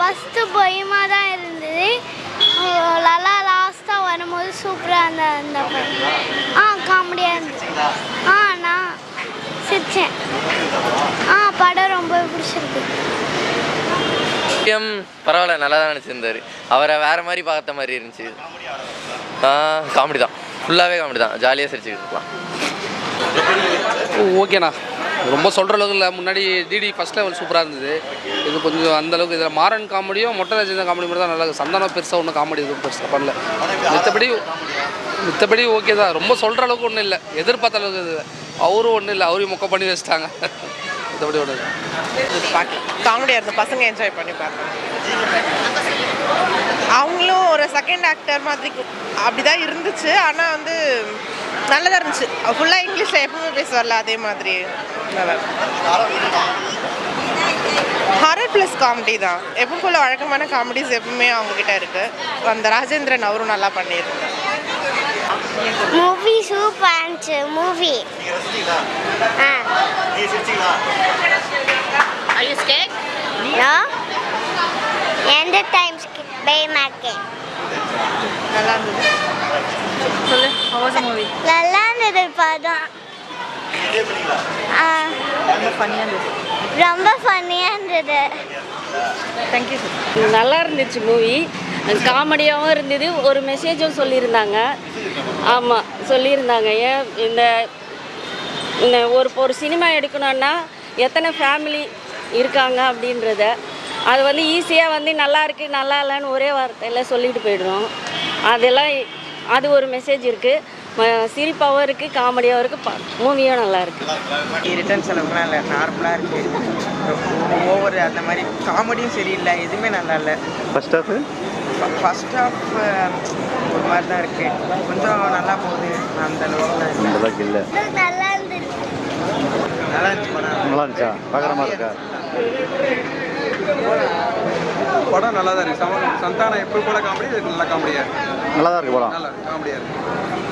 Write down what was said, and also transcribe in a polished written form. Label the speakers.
Speaker 1: First பயமா தான் இருந்தது. நல்லா லாஸ்ட்டாக வரும்போது சூப்பராக இருந்த அந்த படம் காமெடியாக இருந்துச்சு. நான் சிரிச்சேன். படம் ரொம்ப பிடிச்சிருக்கு.
Speaker 2: பரவாயில்ல, நல்லா தான் நினச்சிருந்தாரு. அவரை வேறு மாதிரி பார்த்த மாதிரி இருந்துச்சு. காமெடி தான், ஃபுல்லாகவே காமெடி தான். ஜாலியாக சிரிச்சுக்கிட்டு இருக்கலாம்.
Speaker 3: ஓகேண்ணா, ரொம்ப சொல்கிற அளவுக்கு இல்லை. முன்னாடி டிடி ஃபஸ்ட் லெவல் சூப்பராக இருந்தது. இது கொஞ்சம் அந்தளவுக்கு இதில் மாறன் காமெடியும் மொட்டை ராஜேந்திரன் காமெடி மட்டும் தான் நல்லா இருக்குது. சந்தானம் பெருசாக ஒன்றும் காமெடி எதுவும் பெருசாக பண்ணல. மித்தபடி ஓகே தான். ரொம்ப சொல்கிற அளவுக்கு ஒன்றும் இல்லை, எதிர்பார்த்த அளவுக்கு இது அவரும் ஒன்றும் இல்லை, அவரையும் மொக்க பண்ணி வச்சுட்டாங்க. மற்றபடி ஒன்று
Speaker 4: காமெடியாக இருந்த பசங்க என்ஜாய் பண்ணி பார்க்கணும். அவங்களும் ஒரு செகண்ட் ஆக்டர் மாதிரி அப்படி தான் இருந்துச்சு. ஆனால் வந்து நல்லதாக இருந்துச்சு. ஃபுல்லாக இங்கிலீஷில் எப்பவுமே பேசுவார்ல, அதே மாதிரி நல்லா ஹாரர் ப்ளஸ் காமெடி தான். எப்பவும் போல் வழக்கமான காமெடிஸ் எப்பவுமே அவங்கக்கிட்ட இருக்குது. அந்த ராஜேந்திரன் அவரும் நல்லா பண்ணியிருந்தார்.
Speaker 1: மூவி சூப்பராக இருந்துச்சு. மூவி எந்த டைம்ஸ் பயமாக்கேன்.
Speaker 4: நல்லா இருந்தது. சொல்லு,
Speaker 1: நல்லா இருந்தது படம். ரொம்ப ஃபன்னியாக இருந்தது.
Speaker 4: Thank you sir.
Speaker 5: நல்லா இருந்துச்சு மூவி. காமெடியாகவும் இருந்தது, ஒரு மெசேஜும் சொல்லியிருந்தாங்க. ஆமாம், சொல்லியிருந்தாங்க. ஏன் இந்த ஒரு சினிமா எடுக்கணுன்னா எத்தனை ஃபேமிலி இருக்காங்க அப்படின்றத அது வந்து ஈஸியாக வந்து நல்லா இருக்குது நல்லா இல்லைன்னு ஒரே வார்த்தையில் சொல்லிட்டு போய்டுறோம். அது ஒரு மெசேஜ் இருக்குது. சிரிப்பாகவும் இருக்குது, காமெடியாகவும் இருக்குது, மூவியும் நல்லா இருக்குது.
Speaker 6: ரிட்டர்ன் செலவுக்குலாம் இல்லை, நார்மலாக இருக்குது. ஓவர் அந்த மாதிரி காமெடியும் சரியில்லை, எதுவுமே நல்லா இல்லை.
Speaker 7: ஃபர்ஸ்ட் ஹாஃப்
Speaker 6: ஒரு மாதிரி தான் இருக்குது. கொஞ்சம் நல்லா போகுது, அந்த அளவுக்கு
Speaker 7: இல்லை.
Speaker 1: நல்லா இருந்துச்சு.
Speaker 6: நல்லா இருந்துச்சு.
Speaker 7: நல்லா இருந்துச்சா? பார்க்குற மாதிரி இருக்கா?
Speaker 8: படம் நல்லா தான் இருக்குது. சந்தானம் எப்போ போல காமெடி, நல்லா காமெடியாக இருக்குது.
Speaker 7: நல்லா தான் இருக்குது படம்.
Speaker 8: நல்லா காமெடியாக இருக்குது.